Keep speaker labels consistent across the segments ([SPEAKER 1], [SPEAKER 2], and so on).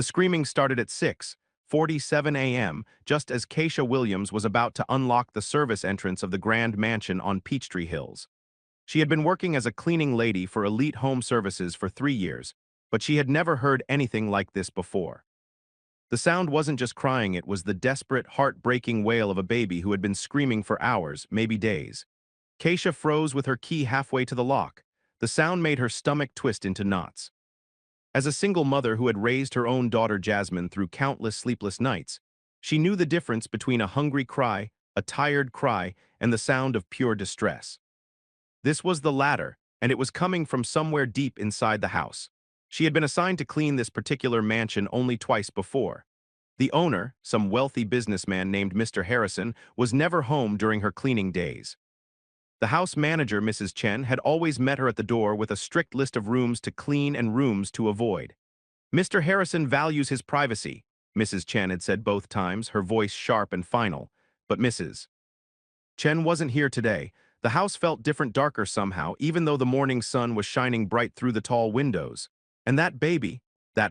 [SPEAKER 1] The screaming started at 6:47 a.m., just as Keisha Williams was about to unlock the service entrance of the Grand Mansion on Peachtree Hills. She had been working as a cleaning lady for Elite Home Services for 3 years, but she had never heard anything like this before. The sound wasn't just crying, it was the desperate, heart-breaking wail of a baby who had been screaming for hours, maybe days. Keisha froze with her key halfway to the lock. The sound made her stomach twist into knots. As a single mother who had raised her own daughter Jasmine through countless sleepless nights, she knew the difference between a hungry cry, a tired cry, and the sound of pure distress. This was the latter, and it was coming from somewhere deep inside the house. She had been assigned to clean this particular mansion only twice before. The owner, some wealthy businessman named Mr. Harrison, was never home during her cleaning days. The house manager, Mrs. Chen, had always met her at the door with a strict list of rooms to clean and rooms to avoid. "Mr. Harrison values his privacy," Mrs. Chen had said both times, her voice sharp and final. But Mrs. Chen wasn't here today. The house felt different, darker somehow, even though the morning sun was shining bright through the tall windows. And that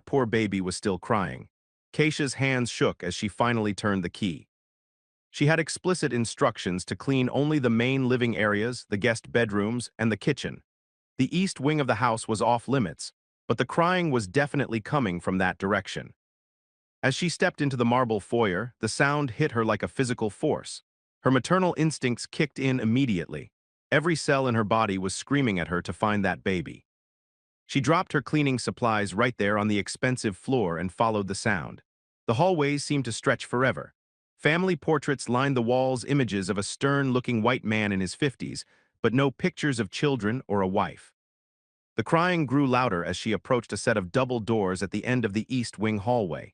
[SPEAKER 1] poor baby was still crying. Keisha's hands shook as she finally turned the key. She had explicit instructions to clean only the main living areas, the guest bedrooms, and the kitchen. The east wing of the house was off limits, but the crying was definitely coming from that direction. As she stepped into the marble foyer, the sound hit her like a physical force. Her maternal instincts kicked in immediately. Every cell in her body was screaming at her to find that baby. She dropped her cleaning supplies right there on the expensive floor and followed the sound. The hallways seemed to stretch forever. Family portraits lined the walls, images of a stern-looking white man in his 50s, but no pictures of children or a wife. The crying grew louder as she approached a set of double doors at the end of the east wing hallway.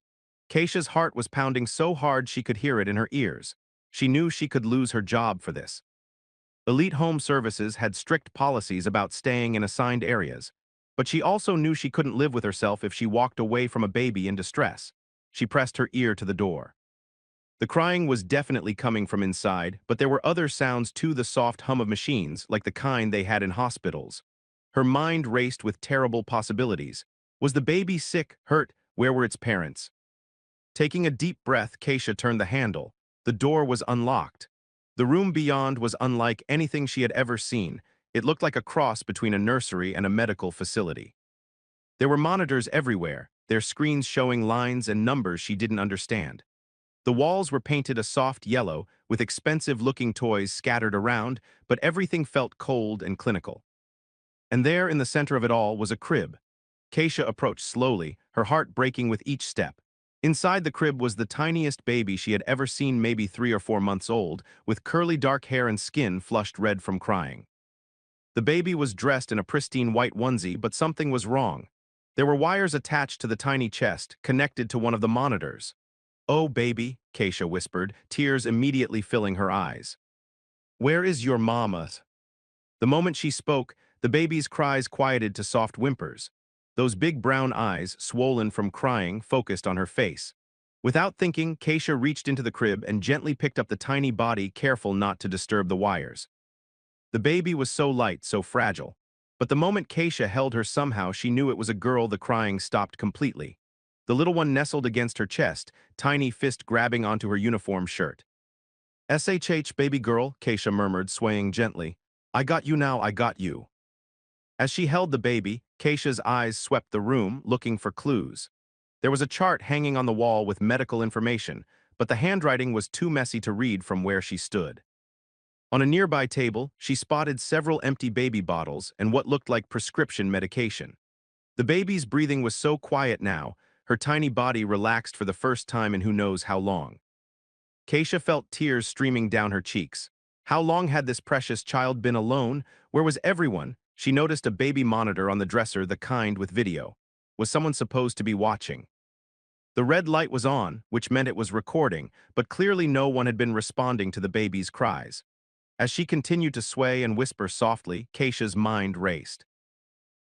[SPEAKER 1] Keisha's heart was pounding so hard she could hear it in her ears. She knew she could lose her job for this. Elite Home Services had strict policies about staying in assigned areas, but she also knew she couldn't live with herself if she walked away from a baby in distress. She pressed her ear to the door. The crying was definitely coming from inside, but there were other sounds too, the soft hum of machines, like the kind they had in hospitals. Her mind raced with terrible possibilities. Was the baby sick, hurt? Where were its parents? Taking a deep breath, Keisha turned the handle. The door was unlocked. The room beyond was unlike anything she had ever seen. It looked like a cross between a nursery and a medical facility. There were monitors everywhere, their screens showing lines and numbers she didn't understand. The walls were painted a soft yellow, with expensive-looking toys scattered around, but everything felt cold and clinical. And there, in the center of it all, was a crib. Keisha approached slowly, her heart breaking with each step. Inside the crib was the tiniest baby she had ever seen, maybe 3 or 4 months old, with curly dark hair and skin flushed red from crying. The baby was dressed in a pristine white onesie, but something was wrong. There were wires attached to the tiny chest, connected to one of the monitors. "Oh, baby," Keisha whispered, tears immediately filling her eyes. "Where is your mama?" The moment she spoke, the baby's cries quieted to soft whimpers. Those big brown eyes, swollen from crying, focused on her face. Without thinking, Keisha reached into the crib and gently picked up the tiny body, careful not to disturb the wires. The baby was so light, so fragile. But the moment Keisha held her, somehow she knew it was a girl. The crying stopped completely. The little one nestled against her chest, tiny fist grabbing onto her uniform shirt. "SHH, baby girl," Keisha murmured, swaying gently. "I got you now, I got you." As she held the baby, Keisha's eyes swept the room, looking for clues. There was a chart hanging on the wall with medical information, but the handwriting was too messy to read from where she stood. On a nearby table, she spotted several empty baby bottles and what looked like prescription medication. The baby's breathing was so quiet now, her tiny body relaxed for the first time in who knows how long. Keisha felt tears streaming down her cheeks. How long had this precious child been alone? Where was everyone? She noticed a baby monitor on the dresser, the kind with video. Was someone supposed to be watching? The red light was on, which meant it was recording, but clearly no one had been responding to the baby's cries. As she continued to sway and whisper softly, Keisha's mind raced.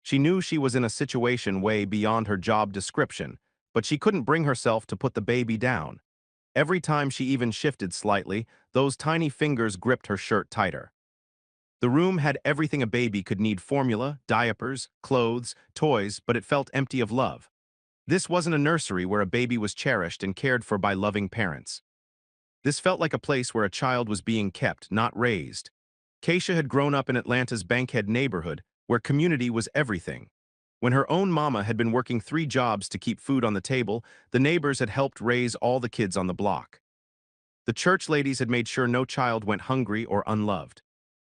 [SPEAKER 1] She knew she was in a situation way beyond her job description, but she couldn't bring herself to put the baby down. Every time she even shifted slightly, those tiny fingers gripped her shirt tighter. The room had everything a baby could need: formula, diapers, clothes, toys, but it felt empty of love. This wasn't a nursery where a baby was cherished and cared for by loving parents. This felt like a place where a child was being kept, not raised. Keisha had grown up in Atlanta's Bankhead neighborhood, where community was everything. When her own mama had been working 3 jobs to keep food on the table, the neighbors had helped raise all the kids on the block. The church ladies had made sure no child went hungry or unloved.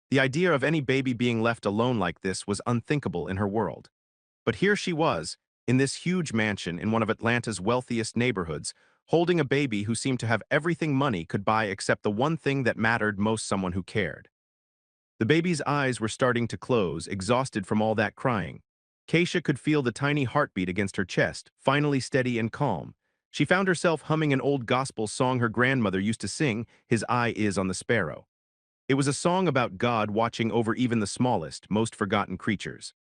[SPEAKER 1] The idea of any baby being left alone like this was unthinkable in her world. But here she was, in this huge mansion in one of Atlanta's wealthiest neighborhoods, holding a baby who seemed to have everything money could buy except the one thing that mattered most: someone who cared. The baby's eyes were starting to close, exhausted from all that crying. Keisha could feel the tiny heartbeat against her chest, finally steady and calm. She found herself humming an old gospel song her grandmother used to sing, "His Eye is on the Sparrow." It was a song about God watching over even the smallest, most forgotten creatures.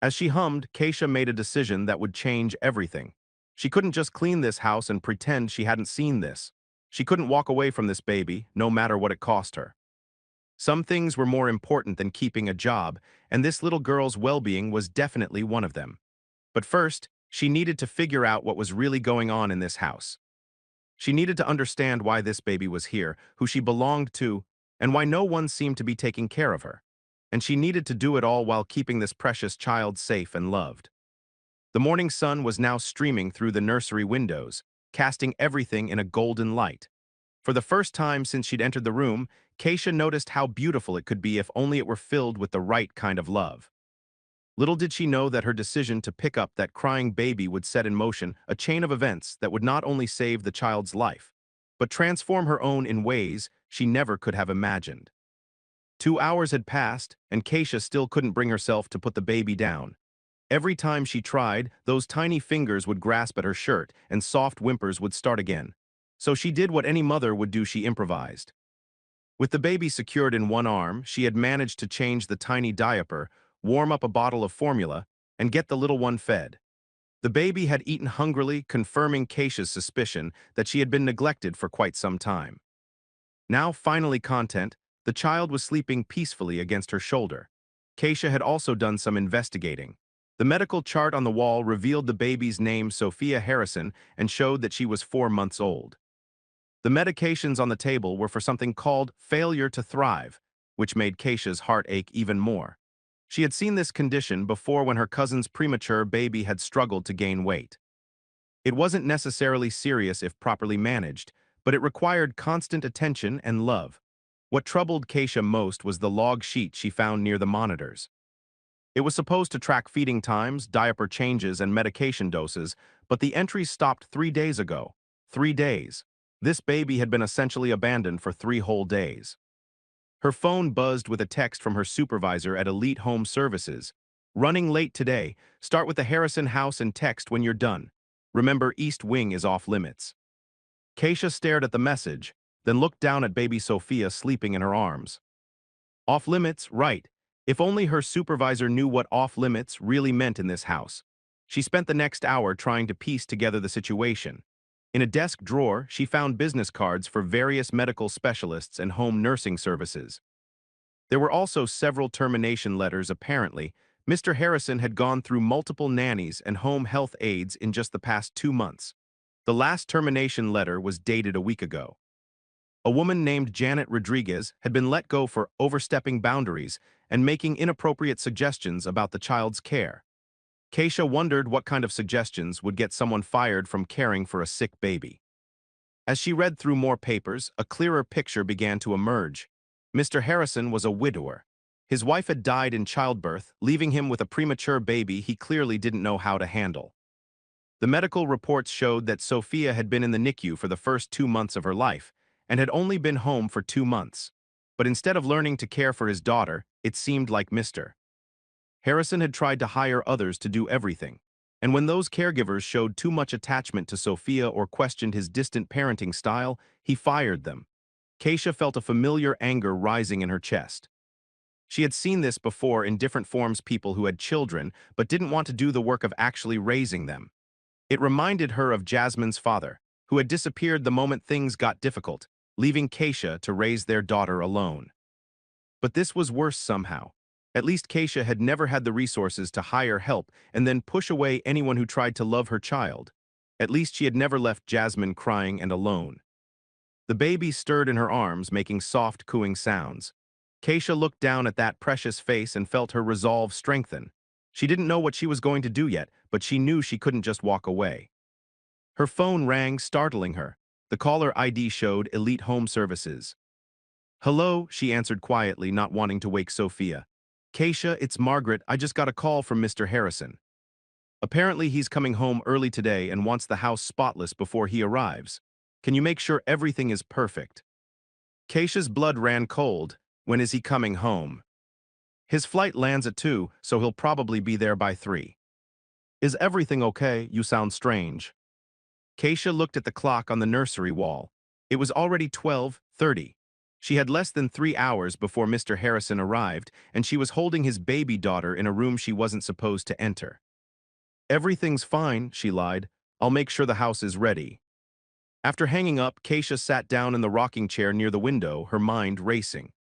[SPEAKER 1] As she hummed, Keisha made a decision that would change everything. She couldn't just clean this house and pretend she hadn't seen this. She couldn't walk away from this baby, no matter what it cost her. Some things were more important than keeping a job, and this little girl's well-being was definitely one of them. But first, she needed to figure out what was really going on in this house. She needed to understand why this baby was here, who she belonged to, and why no one seemed to be taking care of her. And she needed to do it all while keeping this precious child safe and loved. The morning sun was now streaming through the nursery windows, casting everything in a golden light. For the first time since she'd entered the room, Keisha noticed how beautiful it could be if only it were filled with the right kind of love. Little did she know that her decision to pick up that crying baby would set in motion a chain of events that would not only save the child's life, but transform her own in ways she never could have imagined. 2 hours had passed, and Keisha still couldn't bring herself to put the baby down. Every time she tried, those tiny fingers would grasp at her shirt, and soft whimpers would start again. So she did what any mother would do: she improvised. With the baby secured in one arm, she had managed to change the tiny diaper, warm up a bottle of formula, and get the little one fed. The baby had eaten hungrily, confirming Keisha's suspicion that she had been neglected for quite some time. Now finally content, the child was sleeping peacefully against her shoulder. Keisha had also done some investigating. The medical chart on the wall revealed the baby's name, Sophia Harrison, and showed that she was 4 months old. The medications on the table were for something called failure to thrive, which made Keisha's heart ache even more. She had seen this condition before when her cousin's premature baby had struggled to gain weight. It wasn't necessarily serious if properly managed, but it required constant attention and love. What troubled Keisha most was the log sheet she found near the monitors. It was supposed to track feeding times, diaper changes, and medication doses, but the entries stopped 3 days ago. 3 days. This baby had been essentially abandoned for 3 whole days. Her phone buzzed with a text from her supervisor at Elite Home Services. "Running late today. Start with the Harrison house and text when you're done. Remember, East Wing is off limits." Keisha stared at the message, then looked down at baby Sophia sleeping in her arms. Off limits, right. If only her supervisor knew what off limits really meant in this house. She spent the next hour trying to piece together the situation. In a desk drawer, she found business cards for various medical specialists and home nursing services. There were also several termination letters. Apparently, Mr. Harrison had gone through multiple nannies and home health aides in just the past 2 months. The last termination letter was dated a week ago. A woman named Janet Rodriguez had been let go for overstepping boundaries and making inappropriate suggestions about the child's care. Keisha wondered what kind of suggestions would get someone fired from caring for a sick baby. As she read through more papers, a clearer picture began to emerge. Mr. Harrison was a widower. His wife had died in childbirth, leaving him with a premature baby he clearly didn't know how to handle. The medical reports showed that Sophia had been in the NICU for the first 2 months of her life and had only been home for 2 months. But instead of learning to care for his daughter, it seemed like Mr. Harrison had tried to hire others to do everything. And when those caregivers showed too much attachment to Sophia or questioned his distant parenting style, he fired them. Keisha felt a familiar anger rising in her chest. She had seen this before in different forms: people who had children but didn't want to do the work of actually raising them. It reminded her of Jasmine's father, who had disappeared the moment things got difficult, leaving Keisha to raise their daughter alone. But this was worse somehow. At least Keisha had never had the resources to hire help and then push away anyone who tried to love her child. At least she had never left Jasmine crying and alone. The baby stirred in her arms, making soft, cooing sounds. Keisha looked down at that precious face and felt her resolve strengthen. She didn't know what she was going to do yet, but she knew she couldn't just walk away. Her phone rang, startling her. The caller ID showed Elite Home Services. "Hello," she answered quietly, not wanting to wake Sophia. "Keisha, it's Margaret. I just got a call from Mr. Harrison. Apparently he's coming home early today and wants the house spotless before he arrives. Can you make sure everything is perfect?" Keisha's blood ran cold. When is he coming home? His flight lands at 2, so he'll probably be there by 3. Is everything okay? You sound strange. Keisha looked at the clock on the nursery wall. It was already 12:30. She had less than 3 hours before Mr. Harrison arrived, and she was holding his baby daughter in a room she wasn't supposed to enter. "Everything's fine," she lied. "I'll make sure the house is ready." After hanging up, Keisha sat down in the rocking chair near the window, her mind racing.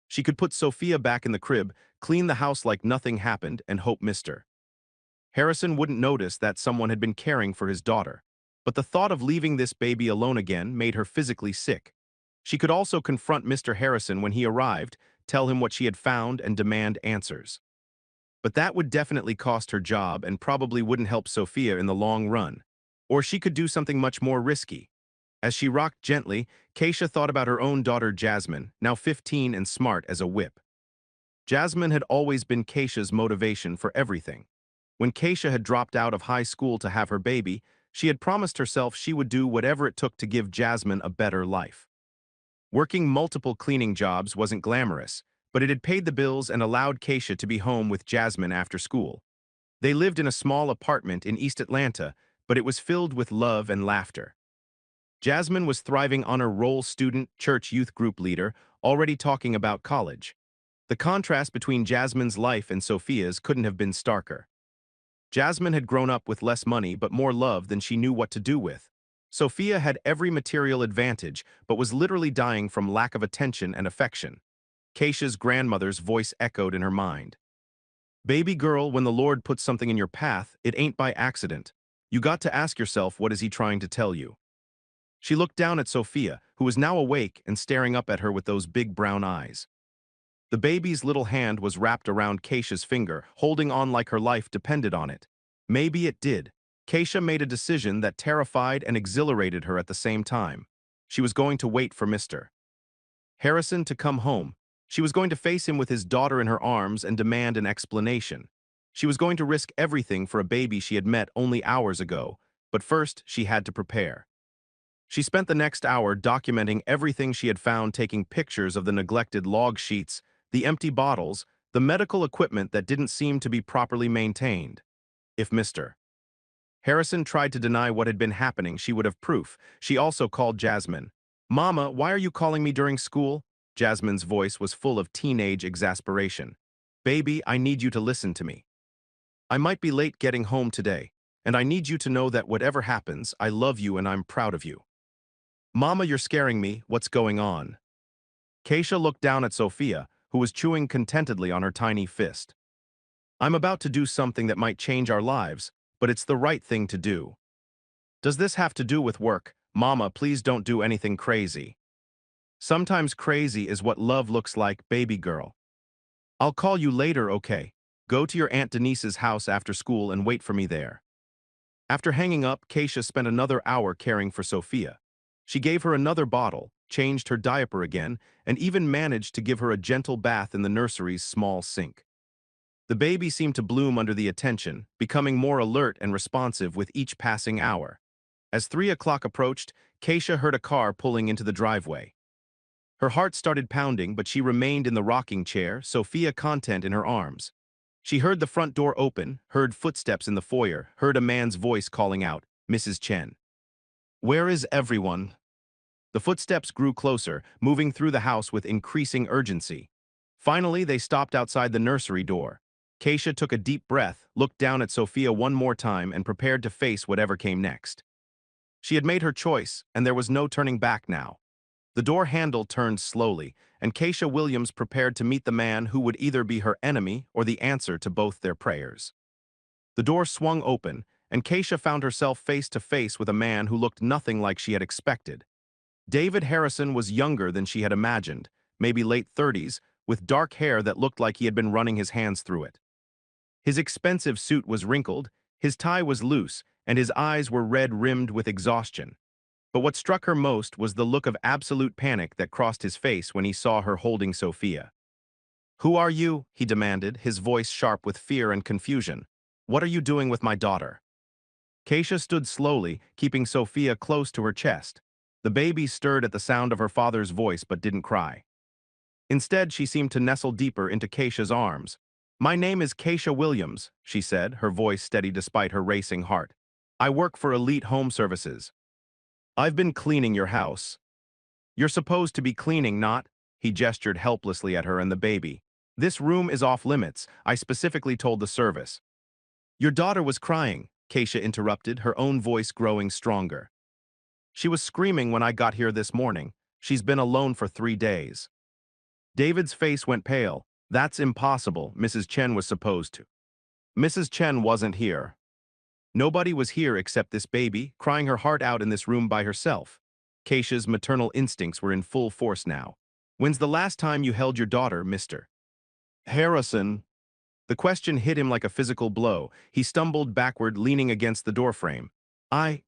[SPEAKER 1] She could put Sophia back in the crib, clean the house like nothing happened, and hope Mr. Harrison wouldn't notice that someone had been caring for his daughter. But the thought of leaving this baby alone again made her physically sick. She could also confront Mr. Harrison when he arrived, tell him what she had found, and demand answers. But that would definitely cost her job and probably wouldn't help Sophia in the long run. Or she could do something much more risky. As she rocked gently, Keisha thought about her own daughter Jasmine, now 15 and smart as a whip. Jasmine had always been Keisha's motivation for everything. When Keisha had dropped out of high school to have her baby, she had promised herself she would do whatever it took to give Jasmine a better life. Working multiple cleaning jobs wasn't glamorous, but it had paid the bills and allowed Keisha to be home with Jasmine after school. They lived in a small apartment in East Atlanta, but it was filled with love and laughter. Jasmine was thriving on her role student, church youth group leader, already talking about college. The contrast between Jasmine's life and Sophia's couldn't have been starker. Jasmine had grown up with less money but more love than she knew what to do with. Sophia had every material advantage but was literally dying from lack of attention and affection. Keisha's grandmother's voice echoed in her mind. "Baby girl, when the Lord puts something in your path, it ain't by accident. You got to ask yourself, what is he trying to tell you?" She looked down at Sophia, who was now awake and staring up at her with those big brown eyes. The baby's little hand was wrapped around Keisha's finger, holding on like her life depended on it. Maybe it did. Keisha made a decision that terrified and exhilarated her at the same time. She was going to wait for Mr. Harrison to come home. She was going to face him with his daughter in her arms and demand an explanation. She was going to risk everything for a baby she had met only hours ago, but first she had to prepare. She spent the next hour documenting everything she had found, taking pictures of the neglected log sheets, the empty bottles, the medical equipment that didn't seem to be properly maintained. If Mr. Harrison tried to deny what had been happening, she would have proof. She also called Jasmine. "Mama, why are you calling me during school?" Jasmine's voice was full of teenage exasperation. "Baby, I need you to listen to me. I might be late getting home today, and I need you to know that whatever happens, I love you and I'm proud of you." "Mama, you're scaring me. What's going on?" Keisha looked down at Sophia, who was chewing contentedly on her tiny fist. "I'm about to do something that might change our lives, but it's the right thing to do." "Does this have to do with work? Mama, please don't do anything crazy." "Sometimes crazy is what love looks like, baby girl." "I'll call you later, okay? Go to your Aunt Denise's house after school and wait for me there." After hanging up, Keisha spent another hour caring for Sophia. She gave her another bottle, changed her diaper again, and even managed to give her a gentle bath in the nursery's small sink. The baby seemed to bloom under the attention, becoming more alert and responsive with each passing hour. As 3 o'clock approached, Keisha heard a car pulling into the driveway. Her heart started pounding, but she remained in the rocking chair, Sophia content in her arms. She heard the front door open, heard footsteps in the foyer, heard a man's voice calling out, "Mrs. Chen." "Where is everyone?" The footsteps grew closer, moving through the house with increasing urgency. Finally, they stopped outside the nursery door. Keisha took a deep breath, looked down at Sophia one more time, and prepared to face whatever came next. She had made her choice, and there was no turning back now. The door handle turned slowly, and Keisha Williams prepared to meet the man who would either be her enemy or the answer to both their prayers. The door swung open, and Keisha found herself face to face with a man who looked nothing like she had expected. David Harrison was younger than she had imagined, maybe late 30s, with dark hair that looked like he had been running his hands through it. His expensive suit was wrinkled, his tie was loose, and his eyes were red-rimmed with exhaustion. But what struck her most was the look of absolute panic that crossed his face when he saw her holding Sophia. "Who are you?" he demanded, his voice sharp with fear and confusion. "What are you doing with my daughter?" Keisha stood slowly, keeping Sophia close to her chest. The baby stirred at the sound of her father's voice but didn't cry. Instead, she seemed to nestle deeper into Keisha's arms. "My name is Keisha Williams," she said, her voice steady despite her racing heart. "I work for Elite Home Services. I've been cleaning your house." "You're supposed to be cleaning, not?" He gestured helplessly at her and the baby. "This room is off limits. I specifically told the service." "Your daughter was crying," Keisha interrupted, her own voice growing stronger. "She was screaming when I got here this morning. She's been alone for 3 days." David's face went pale. "That's impossible. Mrs. Chen was supposed to." "Mrs. Chen wasn't here. Nobody was here except this baby, crying her heart out in this room by herself." Keisha's maternal instincts were in full force now. "When's the last time you held your daughter, Mr. Harrison?" The question hit him like a physical blow. He stumbled backward, leaning against the doorframe.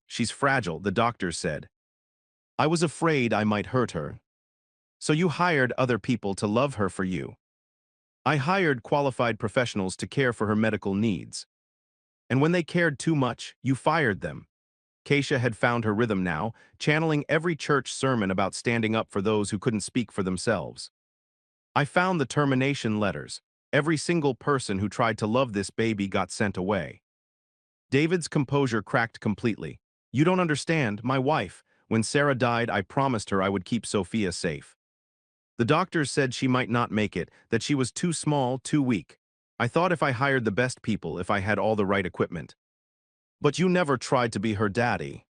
[SPEAKER 1] She's fragile," the doctor said. "I was afraid I might hurt her. So you hired other people to love her for you." "I hired qualified professionals to care for her medical needs. And when they cared too much, you fired them." Keisha had found her rhythm now, channeling every church sermon about standing up for those who couldn't speak for themselves. "I found the termination letters. Every single person who tried to love this baby got sent away." David's composure cracked completely. "You don't understand, my wife. When Sarah died, I promised her I would keep Sophia safe. The doctors said she might not make it, that she was too small, too weak. I thought if I hired the best people, if I had all the right equipment. But you never tried to be her daddy."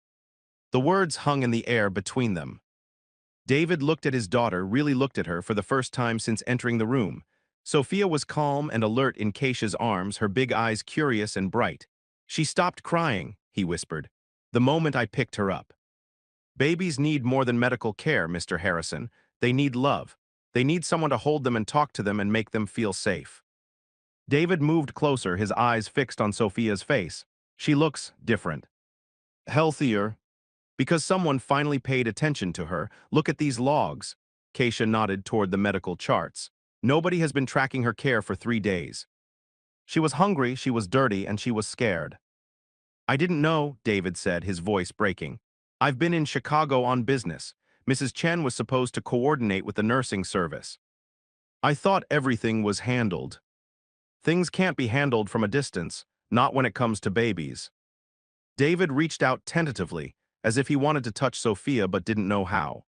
[SPEAKER 1] The words hung in the air between them. David looked at his daughter, really looked at her for the first time since entering the room. Sophia was calm and alert in Keisha's arms, her big eyes curious and bright. "She stopped crying," he whispered, "the moment I picked her up." "Babies need more than medical care, Mr. Harrison. They need love. They need someone to hold them and talk to them and make them feel safe." David moved closer, his eyes fixed on Sophia's face. "She looks different. Healthier. Because someone finally paid attention to her. Look at these logs." Keisha nodded toward the medical charts. "Nobody has been tracking her care for 3 days. She was hungry, she was dirty, and she was scared." "I didn't know," David said, his voice breaking. "I've been in Chicago on business. Mrs. Chen was supposed to coordinate with the nursing service. I thought everything was handled." "Things can't be handled from a distance, not when it comes to babies." David reached out tentatively, as if he wanted to touch Sophia but didn't know how.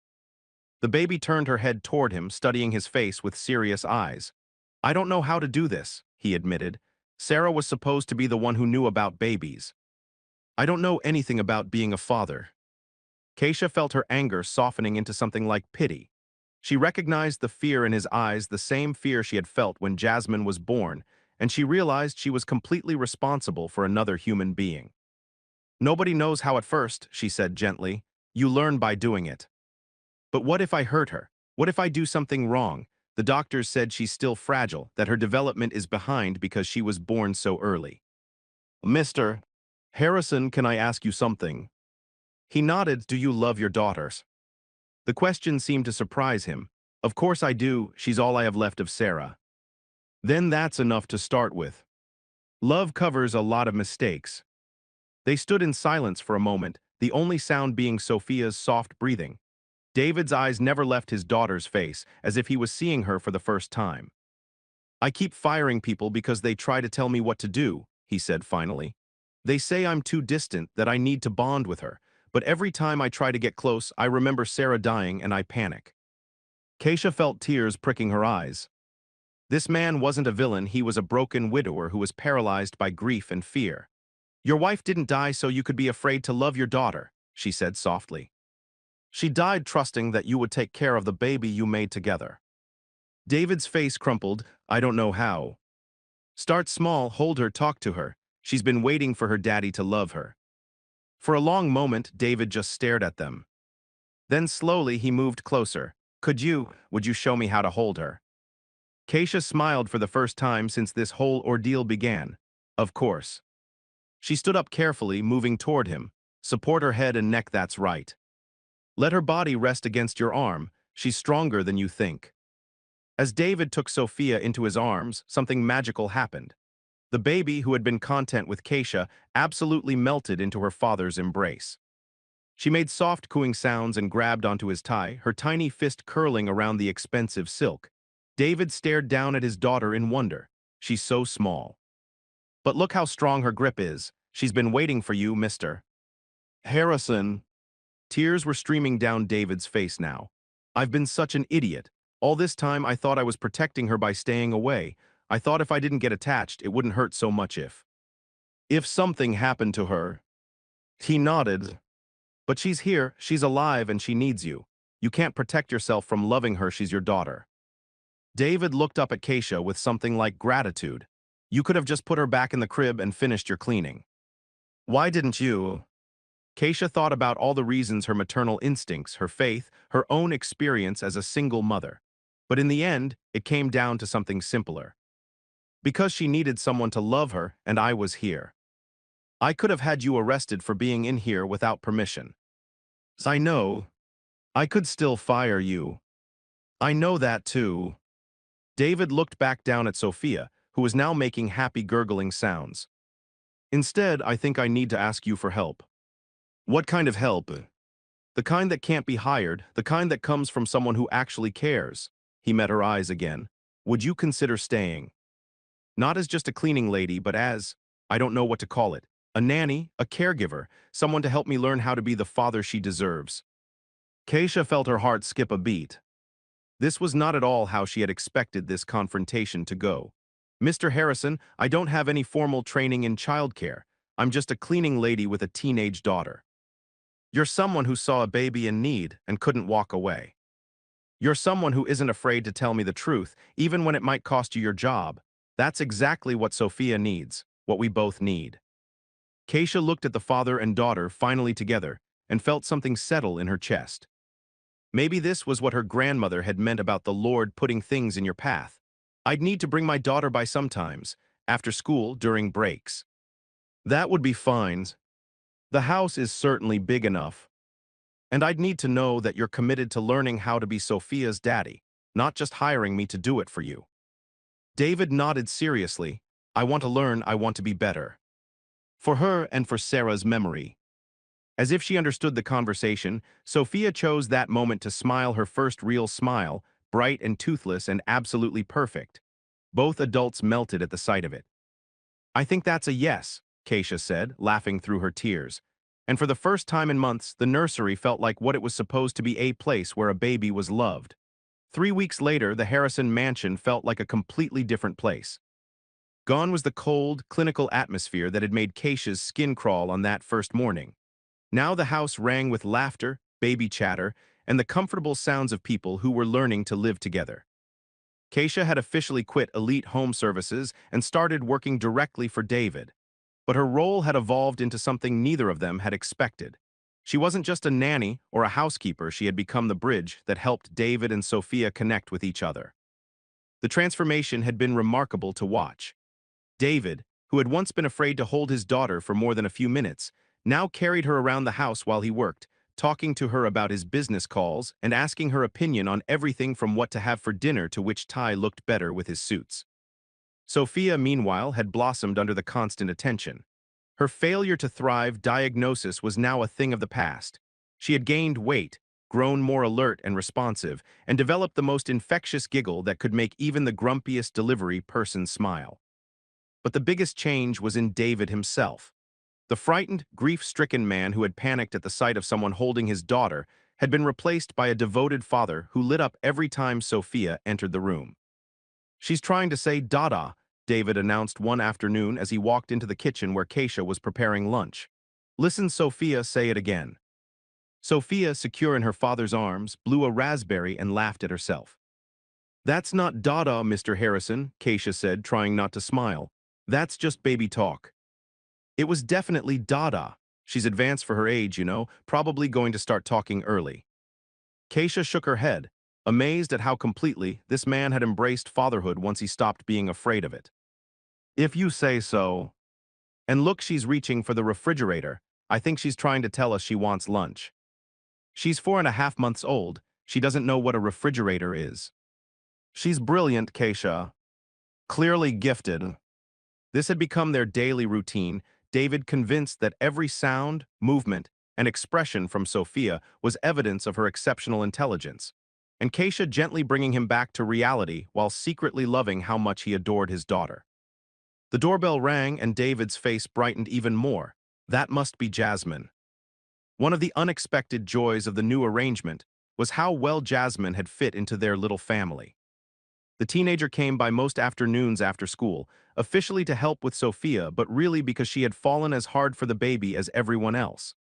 [SPEAKER 1] The baby turned her head toward him, studying his face with serious eyes. "I don't know how to do this," he admitted. "Sarah was supposed to be the one who knew about babies. I don't know anything about being a father." Keisha felt her anger softening into something like pity. She recognized the fear in his eyes, the same fear she had felt when Jasmine was born, and she realized she was completely responsible for another human being. "Nobody knows how at first," she said gently. "You learn by doing it." "But what if I hurt her? What if I do something wrong? The doctors said she's still fragile, that her development is behind because she was born so early." "Mr. Harrison, can I ask you something?" He nodded. "Do you love your daughters?" The question seemed to surprise him. "Of course I do. She's all I have left of Sarah." "Then that's enough to start with. Love covers a lot of mistakes." They stood in silence for a moment, the only sound being Sophia's soft breathing. David's eyes never left his daughter's face, as if he was seeing her for the first time. "I keep firing people because they try to tell me what to do," he said finally. "They say I'm too distant, that I need to bond with her. But every time I try to get close, I remember Sarah dying and I panic." Keisha felt tears pricking her eyes. This man wasn't a villain, he was a broken widower who was paralyzed by grief and fear. "Your wife didn't die so you could be afraid to love your daughter," she said softly. She died trusting that you would take care of the baby you made together. David's face crumpled. I don't know how. Start small, hold her, talk to her. She's been waiting for her daddy to love her. For a long moment, David just stared at them. Then slowly he moved closer. Would you show me how to hold her? Keisha smiled for the first time since this whole ordeal began. Of course. She stood up carefully, moving toward him. Support her head and neck, that's right. Let her body rest against your arm. She's stronger than you think. As David took Sophia into his arms, something magical happened. The baby, who had been content with Keisha, absolutely melted into her father's embrace. She made soft cooing sounds and grabbed onto his tie, her tiny fist curling around the expensive silk. David stared down at his daughter in wonder. She's so small. But look how strong her grip is. She's been waiting for you, Mr. Harrison. Tears were streaming down David's face now. I've been such an idiot. All this time I thought I was protecting her by staying away. I thought if I didn't get attached, it wouldn't hurt so much if something happened to her. He nodded. But she's here, she's alive, and she needs you. You can't protect yourself from loving her, she's your daughter. David looked up at Keisha with something like gratitude. You could have just put her back in the crib and finished your cleaning. Why didn't you? Keisha thought about all the reasons: her maternal instincts, her faith, her own experience as a single mother. But in the end, it came down to something simpler. Because she needed someone to love her, and I was here. I could have had you arrested for being in here without permission. I know. I could still fire you. I know that too. David looked back down at Sophia, who was now making happy gurgling sounds. Instead, I think I need to ask you for help. What kind of help? The kind that can't be hired, the kind that comes from someone who actually cares. He met her eyes again. Would you consider staying? Not as just a cleaning lady, but as, I don't know what to call it, a nanny, a caregiver, someone to help me learn how to be the father she deserves. Keisha felt her heart skip a beat. This was not at all how she had expected this confrontation to go. Mr. Harrison, I don't have any formal training in childcare. I'm just a cleaning lady with a teenage daughter. You're someone who saw a baby in need and couldn't walk away. You're someone who isn't afraid to tell me the truth, even when it might cost you your job. That's exactly what Sophia needs, what we both need. Keisha looked at the father and daughter finally together and felt something settle in her chest. Maybe this was what her grandmother had meant about the Lord putting things in your path. I'd need to bring my daughter by sometimes, after school, during breaks. That would be fine. The house is certainly big enough. And I'd need to know that you're committed to learning how to be Sophia's daddy, not just hiring me to do it for you. David nodded seriously. I want to learn, I want to be better. For her and for Sarah's memory. As if she understood the conversation, Sophia chose that moment to smile her first real smile, bright and toothless and absolutely perfect. Both adults melted at the sight of it. I think that's a yes, Keisha said, laughing through her tears. And for the first time in months, the nursery felt like what it was supposed to be, a place where a baby was loved. 3 weeks later, the Harrison mansion felt like a completely different place. Gone was the cold, clinical atmosphere that had made Keisha's skin crawl on that first morning. Now the house rang with laughter, baby chatter, and the comfortable sounds of people who were learning to live together. Keisha had officially quit Elite Home Services and started working directly for David. But her role had evolved into something neither of them had expected. She wasn't just a nanny or a housekeeper, she had become the bridge that helped David and Sophia connect with each other. The transformation had been remarkable to watch. David, who had once been afraid to hold his daughter for more than a few minutes, now carried her around the house while he worked, talking to her about his business calls and asking her opinion on everything from what to have for dinner to which tie looked better with his suits. Sophia, meanwhile, had blossomed under the constant attention. Her failure to thrive diagnosis was now a thing of the past. She had gained weight, grown more alert and responsive, and developed the most infectious giggle that could make even the grumpiest delivery person smile. But the biggest change was in David himself. The frightened, grief-stricken man who had panicked at the sight of someone holding his daughter had been replaced by a devoted father who lit up every time Sophia entered the room. She's trying to say Dada, David announced one afternoon as he walked into the kitchen where Keisha was preparing lunch. Listen, Sophia, say it again. Sophia, secure in her father's arms, blew a raspberry and laughed at herself. "That's not Dada, Mr. Harrison," Keisha said, trying not to smile. "That's just baby talk." It was definitely Dada. She's advanced for her age, you know, probably going to start talking early. Keisha shook her head, amazed at how completely this man had embraced fatherhood once he stopped being afraid of it. "If you say so." And look, she's reaching for the refrigerator. I think she's trying to tell us she wants lunch. She's 4.5 months old. She doesn't know what a refrigerator is. She's brilliant, Keisha. Clearly gifted. This had become their daily routine, David convinced that every sound, movement, and expression from Sophia was evidence of her exceptional intelligence, and Keisha gently bringing him back to reality while secretly loving how much he adored his daughter. The doorbell rang and David's face brightened even more. That must be Jasmine. One of the unexpected joys of the new arrangement was how well Jasmine had fit into their little family. The teenager came by most afternoons after school, officially to help with Sophia, but really because she had fallen as hard for the baby as everyone else.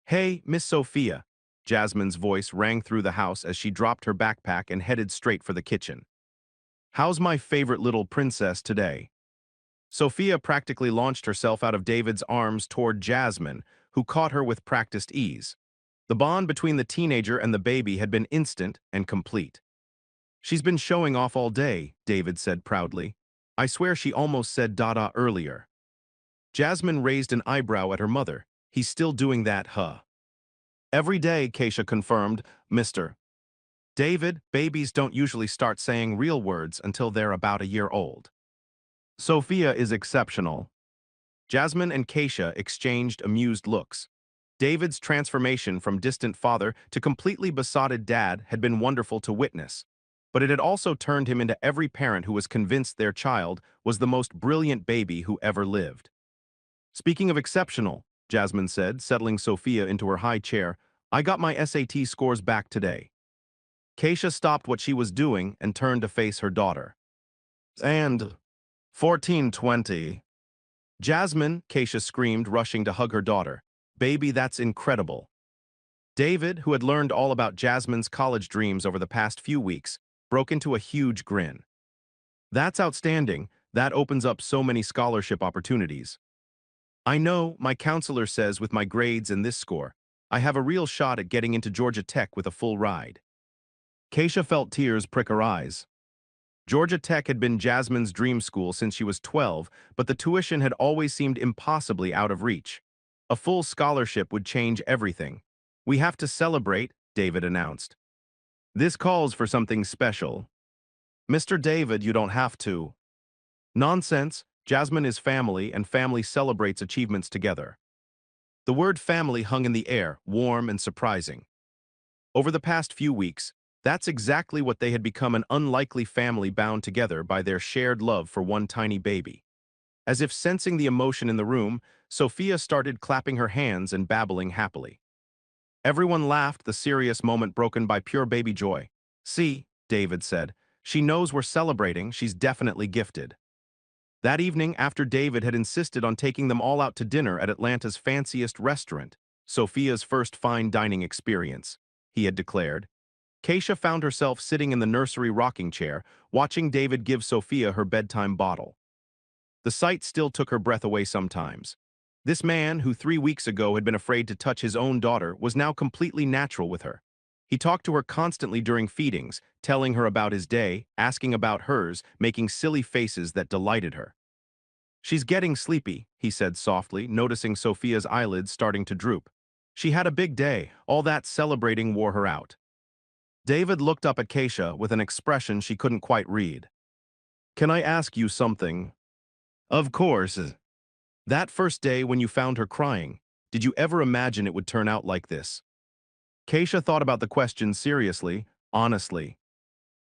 [SPEAKER 1] "Hey, Miss Sophia." Jasmine's voice rang through the house as she dropped her backpack and headed straight for the kitchen. "How's my favorite little princess today?" Sophia practically launched herself out of David's arms toward Jasmine, who caught her with practiced ease. The bond between the teenager and the baby had been instant and complete. "She's been showing off all day," David said proudly. "I swear she almost said Dada earlier." Jasmine raised an eyebrow at her mother. "He's still doing that, huh?" "Every day," Keisha confirmed, "Mr. David, babies don't usually start saying real words until they're about a year old." "Sophia is exceptional." Jasmine and Keisha exchanged amused looks. David's transformation from distant father to completely besotted dad had been wonderful to witness, but it had also turned him into every parent who was convinced their child was the most brilliant baby who ever lived. "Speaking of exceptional," Jasmine said, settling Sophia into her high chair, "I got my SAT scores back today." Keisha stopped what she was doing and turned to face her daughter. "And 1420. "Jasmine," Keisha screamed, rushing to hug her daughter. "Baby, that's incredible." David, who had learned all about Jasmine's college dreams over the past few weeks, broke into a huge grin. "That's outstanding. That opens up so many scholarship opportunities." "I know, my counselor says with my grades and this score, I have a real shot at getting into Georgia Tech with a full ride." Keisha felt tears prick her eyes. Georgia Tech had been Jasmine's dream school since she was 12, but the tuition had always seemed impossibly out of reach. A full scholarship would change everything. "We have to celebrate," David announced. "This calls for something special." "Mr. David, you don't have to." "Nonsense. Jasmine is family, and family celebrates achievements together." The word family hung in the air, warm and surprising. Over the past few weeks, that's exactly what they had become, an unlikely family bound together by their shared love for one tiny baby. As if sensing the emotion in the room, Sophia started clapping her hands and babbling happily. Everyone laughed, the serious moment broken by pure baby joy. "See," David said, "she knows we're celebrating, she's definitely gifted." That evening, after David had insisted on taking them all out to dinner at Atlanta's fanciest restaurant, Sophia's first fine dining experience, he had declared, Keisha found herself sitting in the nursery rocking chair, watching David give Sophia her bedtime bottle. The sight still took her breath away sometimes. This man, who 3 weeks ago had been afraid to touch his own daughter, was now completely natural with her. He talked to her constantly during feedings, telling her about his day, asking about hers, making silly faces that delighted her. "She's getting sleepy," he said softly, noticing Sophia's eyelids starting to droop. "She had a big day. All that celebrating wore her out." David looked up at Keisha with an expression she couldn't quite read. "Can I ask you something?" "Of course." "That first day when you found her crying, did you ever imagine it would turn out like this?" Keisha thought about the question seriously, honestly.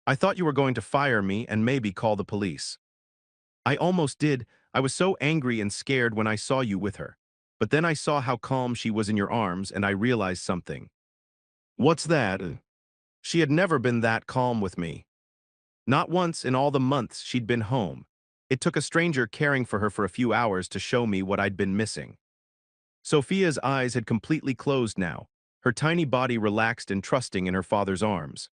[SPEAKER 1] "I thought you were going to fire me and maybe call the police." "I almost did. I was so angry and scared when I saw you with her. But then I saw how calm she was in your arms and I realized something." "What's that?" "She had never been that calm with me. Not once in all the months she'd been home. It took a stranger caring for her for a few hours to show me what I'd been missing." Sophia's eyes had completely closed now, her tiny body relaxed and trusting in her father's arms.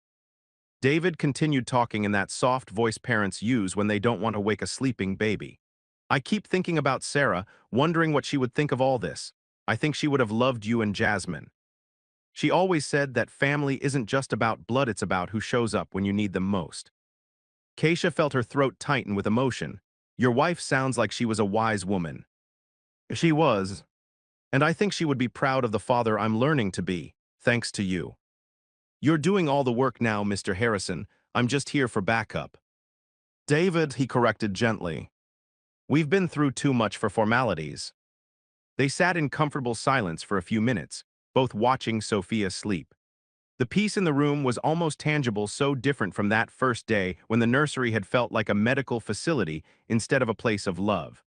[SPEAKER 1] David continued talking in that soft voice parents use when they don't want to wake a sleeping baby. I keep thinking about Sarah, wondering what she would think of all this. I think she would have loved you and Jasmine. She always said that family isn't just about blood, it's about who shows up when you need them most. Keisha felt her throat tighten with emotion. Your wife sounds like she was a wise woman. She was, and I think she would be proud of the father I'm learning to be, thanks to you. You're doing all the work now, Mr. Harrison. I'm just here for backup. David, he corrected gently. We've been through too much for formalities. They sat in comfortable silence for a few minutes, both watching Sophia sleep. The peace in the room was almost tangible, so different from that first day when the nursery had felt like a medical facility instead of a place of love.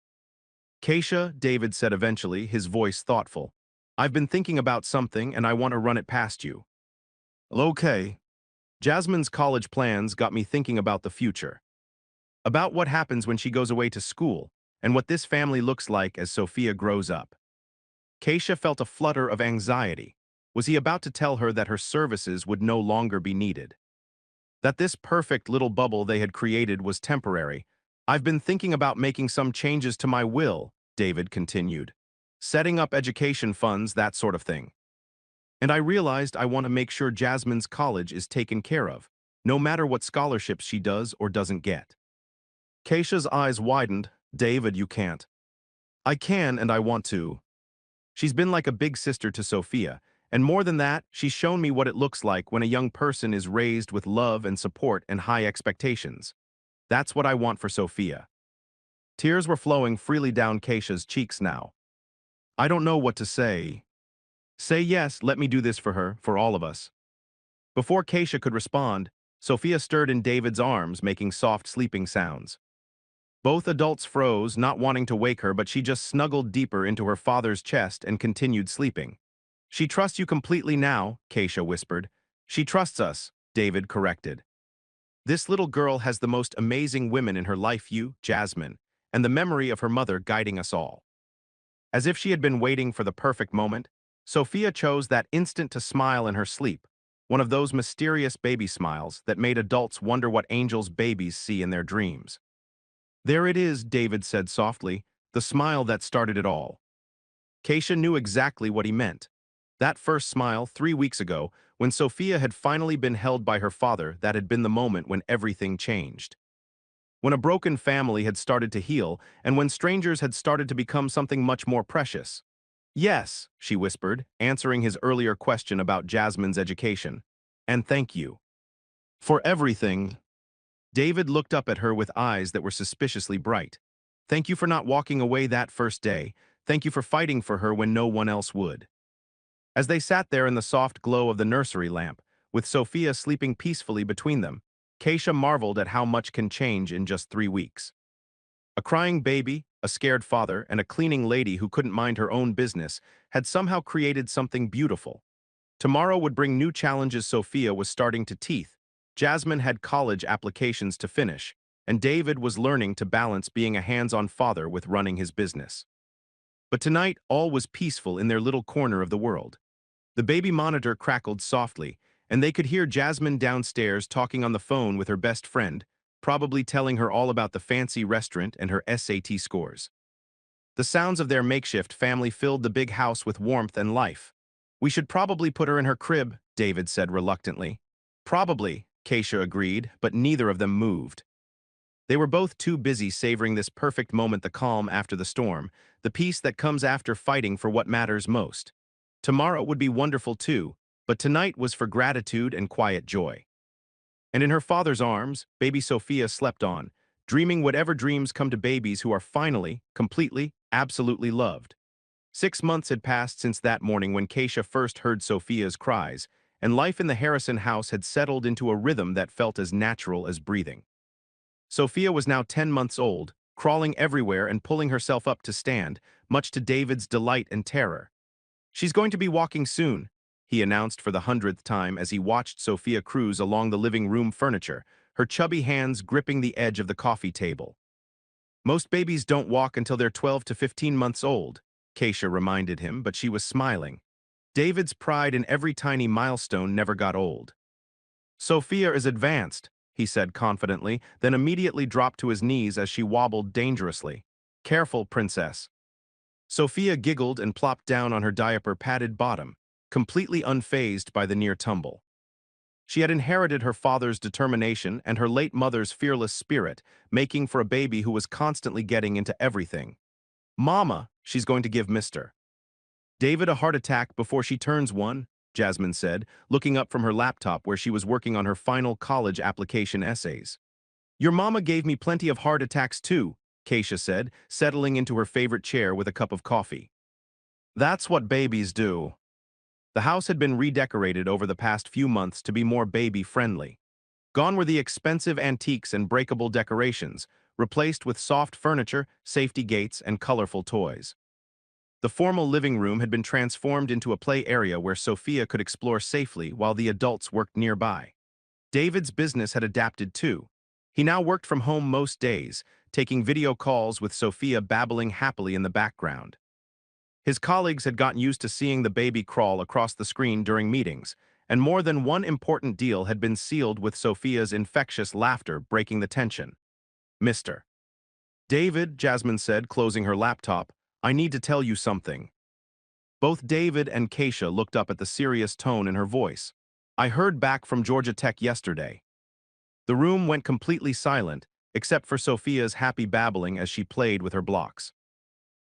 [SPEAKER 1] Keisha, David said eventually, his voice thoughtful. I've been thinking about something and I want to run it past you. Okay. Jasmine's college plans got me thinking about the future. About what happens when she goes away to school, and what this family looks like as Sophia grows up. Keisha felt a flutter of anxiety. Was he about to tell her that her services would no longer be needed? That this perfect little bubble they had created was temporary? I've been thinking about making some changes to my will, David continued. Setting up education funds, that sort of thing. And I realized I want to make sure Jasmine's college is taken care of, no matter what scholarships she does or doesn't get. Keisha's eyes widened. David, you can't. I can and I want to. She's been like a big sister to Sophia, and more than that, she's shown me what it looks like when a young person is raised with love and support and high expectations. That's what I want for Sophia. Tears were flowing freely down Keisha's cheeks now. I don't know what to say. Say yes, let me do this for her, for all of us. Before Keisha could respond, Sophia stirred in David's arms, making soft sleeping sounds. Both adults froze, not wanting to wake her, but she just snuggled deeper into her father's chest and continued sleeping. She trusts you completely now, Keisha whispered. She trusts us, David corrected. This little girl has the most amazing women in her life, you, Jasmine, and the memory of her mother guiding us all. As if she had been waiting for the perfect moment, Sophia chose that instant to smile in her sleep, one of those mysterious baby smiles that made adults wonder what angels babies see in their dreams. There it is, David said softly, the smile that started it all. Keisha knew exactly what he meant. That first smile 3 weeks ago, when Sophia had finally been held by her father, that had been the moment when everything changed. When a broken family had started to heal, and when strangers had started to become something much more precious. Yes, she whispered, answering his earlier question about Jasmine's education. And thank you. For everything. David looked up at her with eyes that were suspiciously bright. Thank you for not walking away that first day. Thank you for fighting for her when no one else would. As they sat there in the soft glow of the nursery lamp, with Sophia sleeping peacefully between them, Keisha marveled at how much can change in just 3 weeks. A crying baby, a scared father, and a cleaning lady who couldn't mind her own business had somehow created something beautiful. Tomorrow would bring new challenges. Sophia was starting to teeth. Jasmine had college applications to finish, and David was learning to balance being a hands-on father with running his business. But tonight, all was peaceful in their little corner of the world. The baby monitor crackled softly, and they could hear Jasmine downstairs talking on the phone with her best friend, probably telling her all about the fancy restaurant and her SAT scores. The sounds of their makeshift family filled the big house with warmth and life. We should probably put her in her crib, David said reluctantly. Probably, Keisha agreed, but neither of them moved. They were both too busy savoring this perfect moment, the calm after the storm, the peace that comes after fighting for what matters most. Tomorrow would be wonderful too, but tonight was for gratitude and quiet joy. And in her father's arms, baby Sophia slept on, dreaming whatever dreams come to babies who are finally, completely, absolutely loved. 6 months had passed since that morning when Keisha first heard Sophia's cries, and life in the Harrison house had settled into a rhythm that felt as natural as breathing. Sophia was now 10 months old, crawling everywhere and pulling herself up to stand, much to David's delight and terror. She's going to be walking soon, he announced for the 100th time as he watched Sophia cruise along the living room furniture, her chubby hands gripping the edge of the coffee table. Most babies don't walk until they're 12 to 15 months old, Keisha reminded him, but she was smiling. David's pride in every tiny milestone never got old. "Sophia is advanced," he said confidently, then immediately dropped to his knees as she wobbled dangerously. "Careful, princess." Sophia giggled and plopped down on her diaper-padded bottom, completely unfazed by the near tumble. She had inherited her father's determination and her late mother's fearless spirit, making for a baby who was constantly getting into everything. "Mama, she's going to give Mr. David a heart attack before she turns one," Jasmine said, looking up from her laptop where she was working on her final college application essays. "Your mama gave me plenty of heart attacks too," Keisha said, settling into her favorite chair with a cup of coffee. "That's what babies do." The house had been redecorated over the past few months to be more baby-friendly. Gone were the expensive antiques and breakable decorations, replaced with soft furniture, safety gates, and colorful toys. The formal living room had been transformed into a play area where Sophia could explore safely while the adults worked nearby. David's business had adapted too. He now worked from home most days, taking video calls with Sophia babbling happily in the background. His colleagues had gotten used to seeing the baby crawl across the screen during meetings, and more than one important deal had been sealed with Sophia's infectious laughter breaking the tension. "Mr. David," Jasmine said, closing her laptop, "I need to tell you something." Both David and Keisha looked up at the serious tone in her voice. "I heard back from Georgia Tech yesterday." The room went completely silent, except for Sophia's happy babbling as she played with her blocks.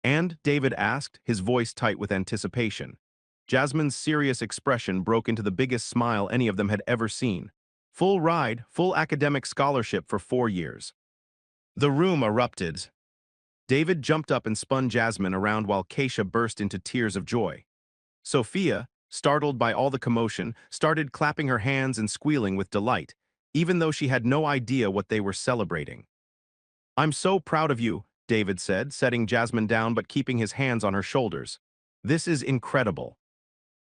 [SPEAKER 1] "And?" David asked, his voice tight with anticipation. Jasmine's serious expression broke into the biggest smile any of them had ever seen. "Full ride, full academic scholarship for 4 years." The room erupted. David jumped up and spun Jasmine around while Keisha burst into tears of joy. Sophia, startled by all the commotion, started clapping her hands and squealing with delight, even though she had no idea what they were celebrating. "I'm so proud of you," David said, setting Jasmine down but keeping his hands on her shoulders. "This is incredible."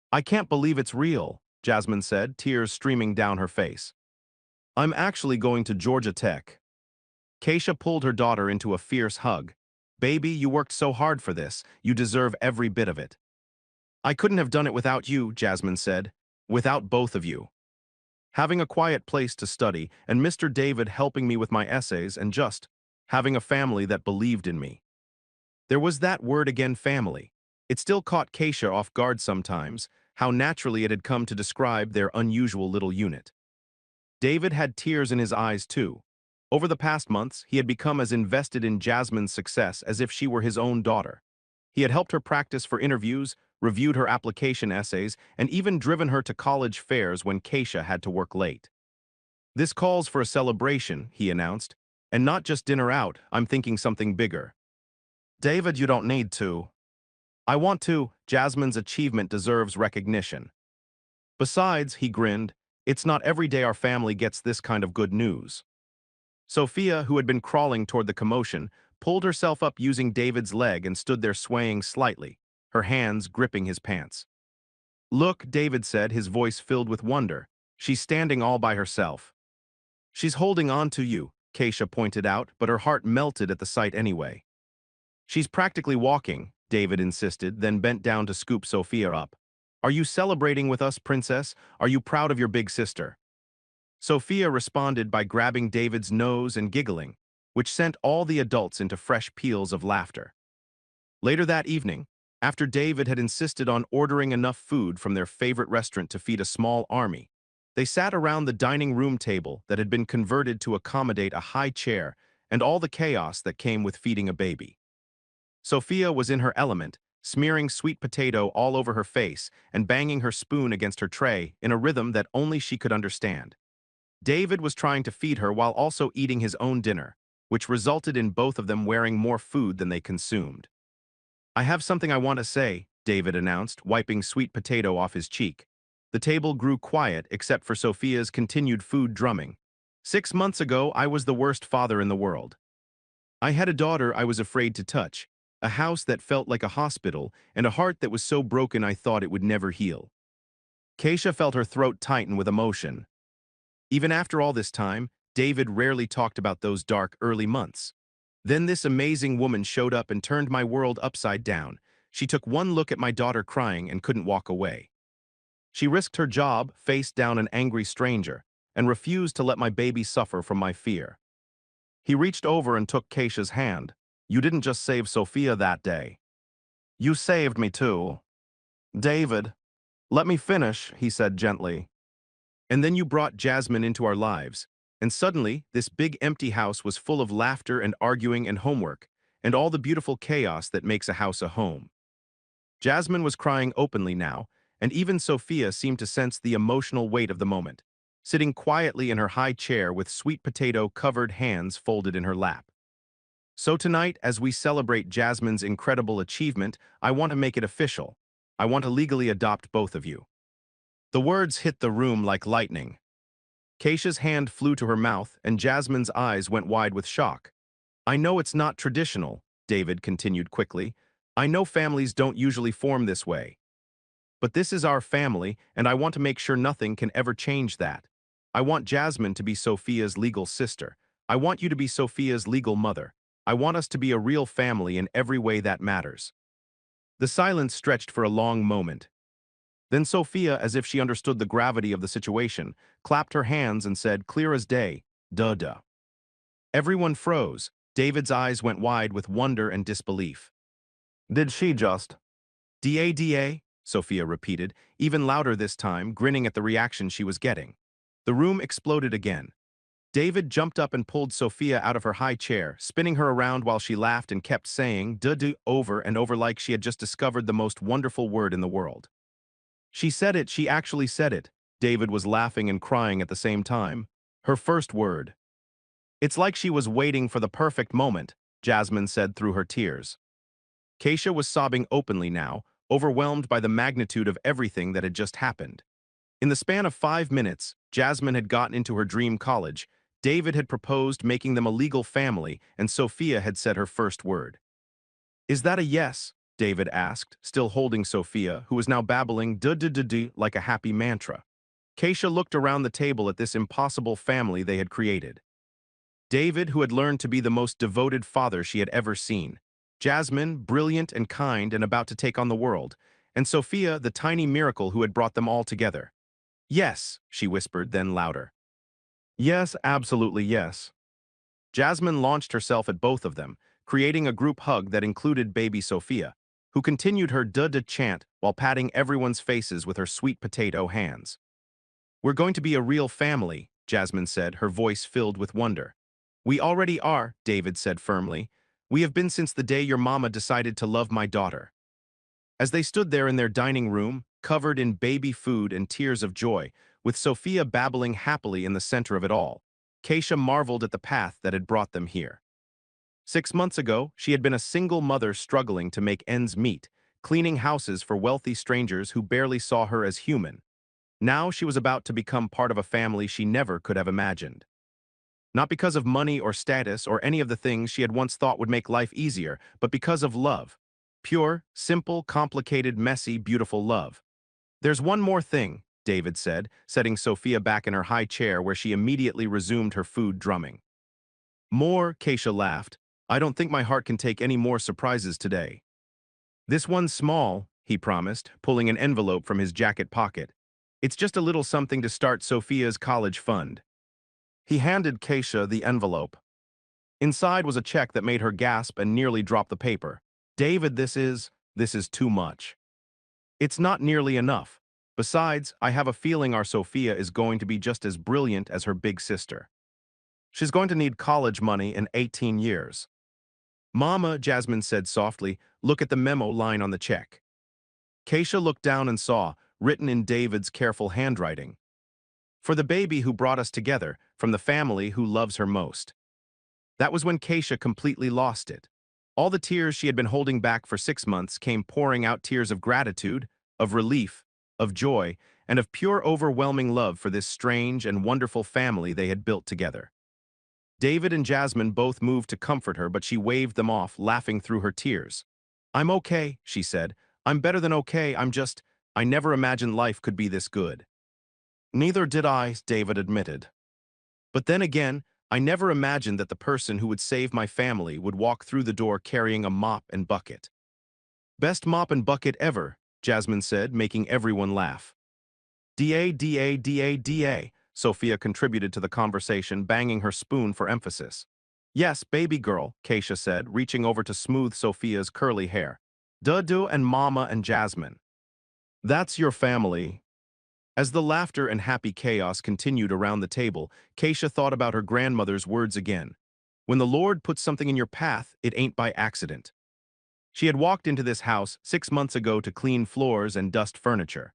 [SPEAKER 1] "I can't believe it's real," Jasmine said, tears streaming down her face. "I'm actually going to Georgia Tech." Keisha pulled her daughter into a fierce hug. "Baby, you worked so hard for this. You deserve every bit of it." "I couldn't have done it without you," Jasmine said. "Without both of you. Having a quiet place to study, and Mr. David helping me with my essays, and just having a family that believed in me." There was that word again, family. It still caught Keisha off guard sometimes, how naturally it had come to describe their unusual little unit. David had tears in his eyes too. Over the past months, he had become as invested in Jasmine's success as if she were his own daughter. He had helped her practice for interviews, reviewed her application essays, and even driven her to college fairs when Keisha had to work late. "This calls for a celebration," he announced. "And not just dinner out, I'm thinking something bigger." "David, you don't need to." "I want to. Jasmine's achievement deserves recognition." "Besides," he grinned, "it's not every day our family gets this kind of good news." Sophia, who had been crawling toward the commotion, pulled herself up using David's leg and stood there swaying slightly, her hands gripping his pants. "Look," David said, his voice filled with wonder. "She's standing all by herself." "She's holding on to you," Keisha pointed out, but her heart melted at the sight anyway. "She's practically walking," David insisted, then bent down to scoop Sophia up. "Are you celebrating with us, princess? Are you proud of your big sister?" Sophia responded by grabbing David's nose and giggling, which sent all the adults into fresh peals of laughter. Later that evening, after David had insisted on ordering enough food from their favorite restaurant to feed a small army, they sat around the dining room table that had been converted to accommodate a high chair and all the chaos that came with feeding a baby. Sophia was in her element, smearing sweet potato all over her face and banging her spoon against her tray in a rhythm that only she could understand. David was trying to feed her while also eating his own dinner, which resulted in both of them wearing more food than they consumed. "I have something I want to say," David announced, wiping sweet potato off his cheek. The table grew quiet except for Sophia's continued food drumming. "6 months ago, I was the worst father in the world. I had a daughter I was afraid to touch, a house that felt like a hospital, and a heart that was so broken I thought it would never heal." Keisha felt her throat tighten with emotion. Even after all this time, David rarely talked about those dark early months. "Then this amazing woman showed up and turned my world upside down. She took one look at my daughter crying and couldn't walk away. She risked her job, faced down an angry stranger, and refused to let my baby suffer from my fear. He reached over and took Keisha's hand. You didn't just save Sophia that day. You saved me too. David, let me finish, he said gently. And then you brought Jasmine into our lives, and suddenly this big empty house was full of laughter and arguing and homework, and all the beautiful chaos that makes a house a home. Jasmine was crying openly now, and even Sophia seemed to sense the emotional weight of the moment, sitting quietly in her high chair with sweet potato-covered hands folded in her lap. So tonight, as we celebrate Jasmine's incredible achievement, I want to make it official. I want to legally adopt both of you. The words hit the room like lightning. Keisha's hand flew to her mouth, and Jasmine's eyes went wide with shock. I know it's not traditional, David continued quickly. I know families don't usually form this way. But this is our family, and I want to make sure nothing can ever change that. I want Jasmine to be Sophia's legal sister. I want you to be Sophia's legal mother. I want us to be a real family in every way that matters. The silence stretched for a long moment. Then Sophia, as if she understood the gravity of the situation, clapped her hands and said, clear as day, duh. Everyone froze. David's eyes went wide with wonder and disbelief. Did she just? Da, Sophia repeated, even louder this time, grinning at the reaction she was getting. The room exploded again. David jumped up and pulled Sophia out of her high chair, spinning her around while she laughed and kept saying duh over and over like she had just discovered the most wonderful word in the world. She said it, she actually said it. David was laughing and crying at the same time. Her first word. It's like she was waiting for the perfect moment, Jasmine said through her tears. Keisha was sobbing openly now, overwhelmed by the magnitude of everything that had just happened. In the span of 5 minutes, Jasmine had gotten into her dream college, David had proposed making them a legal family, and Sophia had said her first word. Is that a yes? David asked, still holding Sophia, who was now babbling duh like a happy mantra. Keisha looked around the table at this impossible family they had created. David, who had learned to be the most devoted father she had ever seen. Jasmine, brilliant and kind and about to take on the world. And Sophia, the tiny miracle who had brought them all together. Yes, she whispered, then louder. Yes, absolutely yes. Jasmine launched herself at both of them, creating a group hug that included baby Sophia, who continued her duh chant while patting everyone's faces with her sweet potato hands. We're going to be a real family, Jasmine said, her voice filled with wonder. We already are, David said firmly. We have been since the day your mama decided to love my daughter. As they stood there in their dining room, covered in baby food and tears of joy, with Sophia babbling happily in the center of it all, Keisha marveled at the path that had brought them here. 6 months ago, she had been a single mother struggling to make ends meet, cleaning houses for wealthy strangers who barely saw her as human. Now she was about to become part of a family she never could have imagined. Not because of money or status or any of the things she had once thought would make life easier, but because of love. Pure, simple, complicated, messy, beautiful love. There's one more thing, David said, setting Sophia back in her high chair where she immediately resumed her food drumming. More, Keisha laughed. I don't think my heart can take any more surprises today. This one's small, he promised, pulling an envelope from his jacket pocket. It's just a little something to start Sophia's college fund. He handed Keisha the envelope. Inside was a check that made her gasp and nearly drop the paper. David, this is too much. It's not nearly enough. Besides, I have a feeling our Sophia is going to be just as brilliant as her big sister. She's going to need college money in 18 years. Mama, Jasmine said softly, look at the memo line on the check. Keisha looked down and saw, written in David's careful handwriting. For the baby who brought us together, from the family who loves her most. That was when Keisha completely lost it. All the tears she had been holding back for 6 months came pouring out, tears of gratitude, of relief, of joy, and of pure overwhelming love for this strange and wonderful family they had built together. David and Jasmine both moved to comfort her, but she waved them off, laughing through her tears. I'm okay, she said. I'm better than okay, I never imagined life could be this good. Neither did I, David admitted. But then again, I never imagined that the person who would save my family would walk through the door carrying a mop and bucket. Best mop and bucket ever, Jasmine said, making everyone laugh. Da, Sophia contributed to the conversation, banging her spoon for emphasis. Yes, baby girl, Keisha said, reaching over to smooth Sophia's curly hair. Dudu and Mama and Jasmine. That's your family. As the laughter and happy chaos continued around the table, Keisha thought about her grandmother's words again. When the Lord puts something in your path, it ain't by accident. She had walked into this house 6 months ago to clean floors and dust furniture.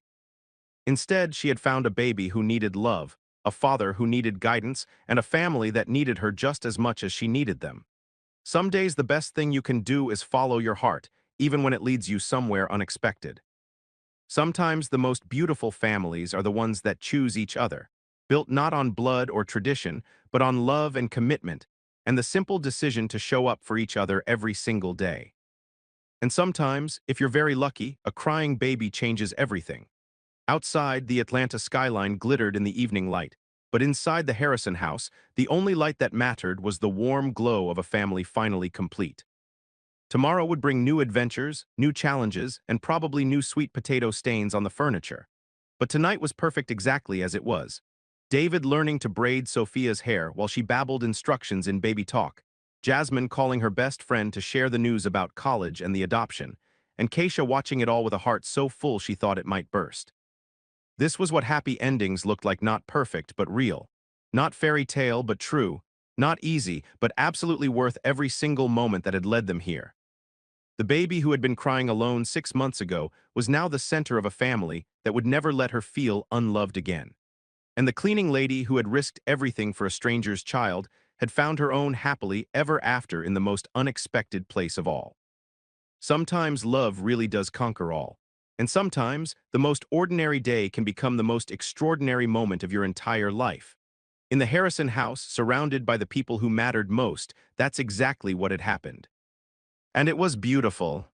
[SPEAKER 1] Instead, she had found a baby who needed love, a father who needed guidance, and a family that needed her just as much as she needed them. Some days the best thing you can do is follow your heart, even when it leads you somewhere unexpected. Sometimes the most beautiful families are the ones that choose each other, built not on blood or tradition, but on love and commitment, and the simple decision to show up for each other every single day. And sometimes, if you're very lucky, a crying baby changes everything. Outside, the Atlanta skyline glittered in the evening light, but inside the Harrison house, the only light that mattered was the warm glow of a family finally complete. Tomorrow would bring new adventures, new challenges, and probably new sweet potato stains on the furniture. But tonight was perfect exactly as it was. David learning to braid Sophia's hair while she babbled instructions in baby talk, Jasmine calling her best friend to share the news about college and the adoption, and Keisha watching it all with a heart so full she thought it might burst. This was what happy endings looked like, not perfect but real. Not fairy tale but true. Not easy but absolutely worth every single moment that had led them here. The baby who had been crying alone 6 months ago was now the center of a family that would never let her feel unloved again. And the cleaning lady who had risked everything for a stranger's child had found her own happily ever after in the most unexpected place of all. Sometimes love really does conquer all. And sometimes the most ordinary day can become the most extraordinary moment of your entire life. In the Harrison house, surrounded by the people who mattered most, that's exactly what had happened. And it was beautiful.